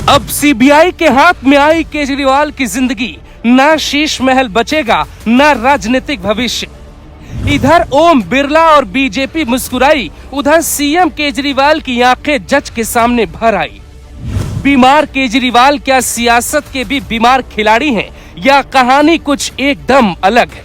अब सीबीआई के हाथ में आई केजरीवाल की जिंदगी, ना शीश महल बचेगा ना राजनीतिक भविष्य। इधर ओम बिरला और बीजेपी मुस्कुराई, उधर सीएम केजरीवाल की आंखें जज के सामने भर आई। बीमार केजरीवाल क्या सियासत के भी बीमार खिलाड़ी हैं या कहानी कुछ एकदम अलग है?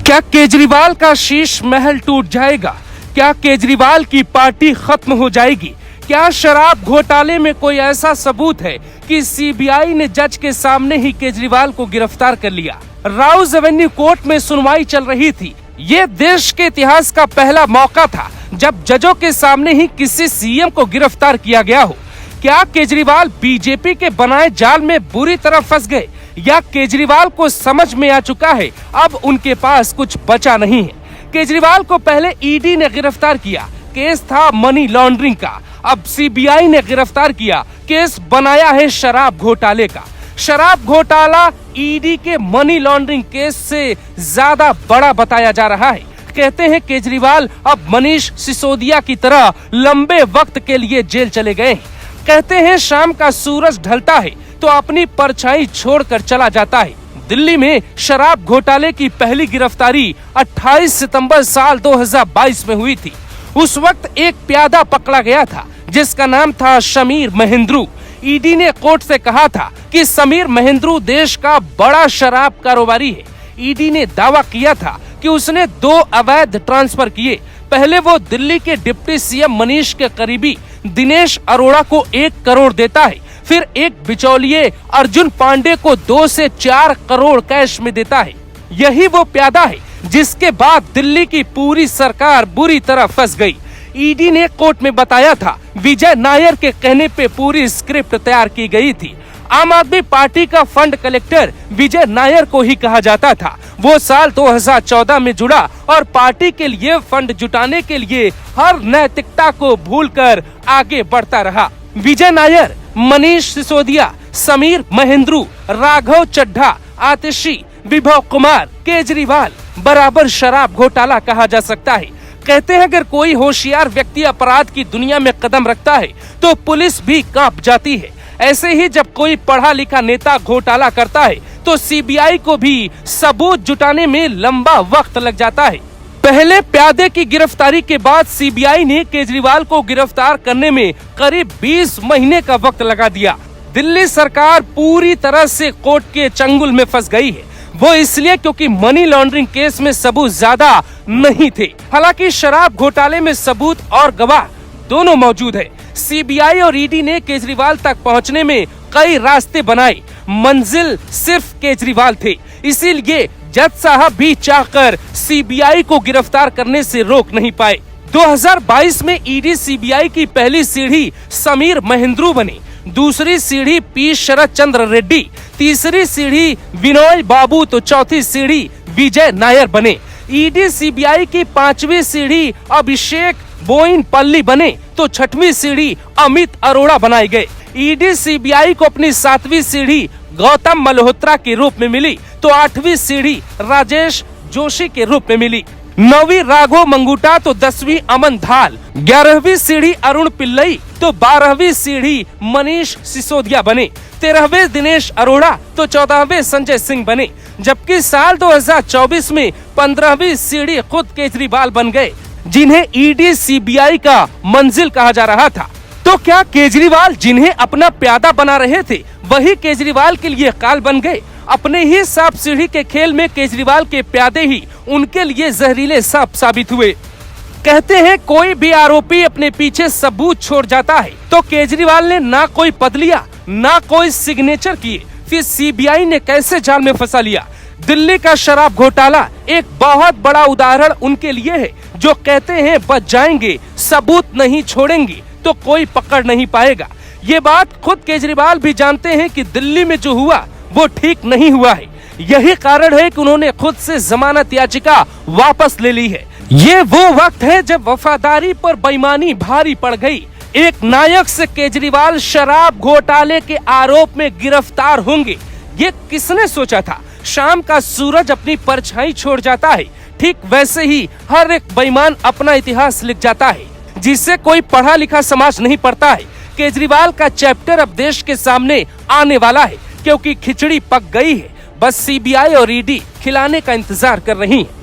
क्या केजरीवाल का शीश महल टूट जाएगा? क्या केजरीवाल की पार्टी खत्म हो जाएगी? क्या शराब घोटाले में कोई ऐसा सबूत है कि सीबीआई ने जज के सामने ही केजरीवाल को गिरफ्तार कर लिया? राउज एवेन्यू कोर्ट में सुनवाई चल रही थी। ये देश के इतिहास का पहला मौका था जब जजों के सामने ही किसी सीएम को गिरफ्तार किया गया हो। क्या केजरीवाल बीजेपी के बनाए जाल में बुरी तरह फंस गए या केजरीवाल को समझ में आ चुका है अब उनके पास कुछ बचा नहीं है? केजरीवाल को पहले ईडी ने गिरफ्तार किया, केस था मनी लॉन्ड्रिंग का। अब सीबीआई ने गिरफ्तार किया, केस बनाया है शराब घोटाले का। शराब घोटाला ईडी के मनी लॉन्ड्रिंग केस से ज्यादा बड़ा बताया जा रहा है। कहते हैं केजरीवाल अब मनीष सिसोदिया की तरह लंबे वक्त के लिए जेल चले गए। कहते हैं शाम का सूरज ढलता है तो अपनी परछाई छोड़कर चला जाता है। दिल्ली में शराब घोटाले की पहली गिरफ्तारी 28 सितंबर साल 2022 में हुई थी। उस वक्त एक प्यादा पकड़ा गया था जिसका नाम था समीर महेंद्रू। ईडी ने कोर्ट से कहा था कि समीर महेंद्रू देश का बड़ा शराब कारोबारी है। ईडी ने दावा किया था कि उसने 2 अवैध ट्रांसफर किए। पहले वो दिल्ली के डिप्टी सीएम मनीष के करीबी दिनेश अरोड़ा को 1 करोड़ देता है, फिर एक बिचौलिए अर्जुन पांडे को 2 से 4 करोड़ कैश में देता है। यही वो प्यादा है जिसके बाद दिल्ली की पूरी सरकार बुरी तरह फंस गई। ईडी ने कोर्ट में बताया था विजय नायर के कहने पे पूरी स्क्रिप्ट तैयार की गई थी। आम आदमी पार्टी का फंड कलेक्टर विजय नायर को ही कहा जाता था। वो साल 2014 में जुड़ा और पार्टी के लिए फंड जुटाने के लिए हर नैतिकता को भूलकर आगे बढ़ता रहा। विजय नायर, मनीष सिसोदिया, समीर महेंद्रू, राघव चड्ढा, आतिशी, विभव कुमार, केजरीवाल बराबर शराब घोटाला कहा जा सकता है। कहते हैं अगर कोई होशियार व्यक्ति अपराध की दुनिया में कदम रखता है तो पुलिस भी कांप जाती है। ऐसे ही जब कोई पढ़ा लिखा नेता घोटाला करता है तो सीबीआई को भी सबूत जुटाने में लंबा वक्त लग जाता है। पहले प्यादे की गिरफ्तारी के बाद सीबीआई ने केजरीवाल को गिरफ्तार करने में करीब 20 महीने का वक्त लगा दिया। दिल्ली सरकार पूरी तरह से कोर्ट के चंगुल में फंस गई है। वो इसलिए क्योंकि मनी लॉन्ड्रिंग केस में सबूत ज्यादा नहीं थे। हालांकि शराब घोटाले में सबूत और गवाह दोनों मौजूद है। सीबीआई और ईडी ने केजरीवाल तक पहुंचने में कई रास्ते बनाए, मंजिल सिर्फ केजरीवाल थे। इसीलिए जज साहब भी चाहकर सीबीआई को गिरफ्तार करने से रोक नहीं पाए। 2022 में ईडी सीबीआई की पहली सीढ़ी समीर महेंद्रू बने, दूसरी सीढ़ी पी शरद चंद्र रेड्डी, तीसरी सीढ़ी विनोय बाबू तो चौथी सीढ़ी विजय नायर बने। ईडी सीबीआई की 5वीं सीढ़ी अभिषेक बोइनपल्ली बने तो 6वीं सीढ़ी अमित अरोड़ा बनाए गए। ईडी सीबीआई को अपनी 7वीं सीढ़ी गौतम मल्होत्रा के रूप में मिली तो 8वीं सीढ़ी राजेश जोशी के रूप में मिली। 9वीं राघव मंगूटा तो 10वीं अमन धाल, 11वीं सीढ़ी अरुण पिल्लई तो 12वीं सीढ़ी मनीष सिसोदिया बने, 13वें दिनेश अरोड़ा तो 14वें संजय सिंह बने। जबकि साल 2024 में 15वीं सीढ़ी खुद केजरीवाल बन गए, जिन्हें ईडी सीबीआई का मंजिल कहा जा रहा था। तो क्या केजरीवाल जिन्हें अपना प्यादा बना रहे थे वही केजरीवाल के लिए काल बन गए? अपने ही सांप सीढ़ी के खेल में केजरीवाल के प्यादे ही उनके लिए जहरीले सांप साबित हुए। कहते हैं कोई भी आरोपी अपने पीछे सबूत छोड़ जाता है, तो केजरीवाल ने ना कोई पद लिया ना कोई सिग्नेचर किए, फिर सीबीआई ने कैसे जाल में फंसा लिया? दिल्ली का शराब घोटाला एक बहुत बड़ा उदाहरण उनके लिए है जो कहते हैं बच जाएंगे, सबूत नहीं छोड़ेंगे तो कोई पकड़ नहीं पाएगा। ये बात खुद केजरीवाल भी जानते हैं कि दिल्ली में जो हुआ वो ठीक नहीं हुआ है। यही कारण है कि उन्होंने खुद से जमानत याचिका वापस ले ली है। ये वो वक्त है जब वफादारी पर बेईमानी भारी पड़ गई। एक नायक से केजरीवाल शराब घोटाले के आरोप में गिरफ्तार होंगे, ये किसने सोचा था? शाम का सूरज अपनी परछाई छोड़ जाता है, ठीक वैसे ही हर एक बेईमान अपना इतिहास लिख जाता है, जिसे कोई पढ़ा लिखा समाज नहीं पढ़ता है। केजरीवाल का चैप्टर अब देश के सामने आने वाला है, क्योंकि खिचड़ी पक गई है। बस सीबीआई और ईडी खिलाने का इंतजार कर रही है।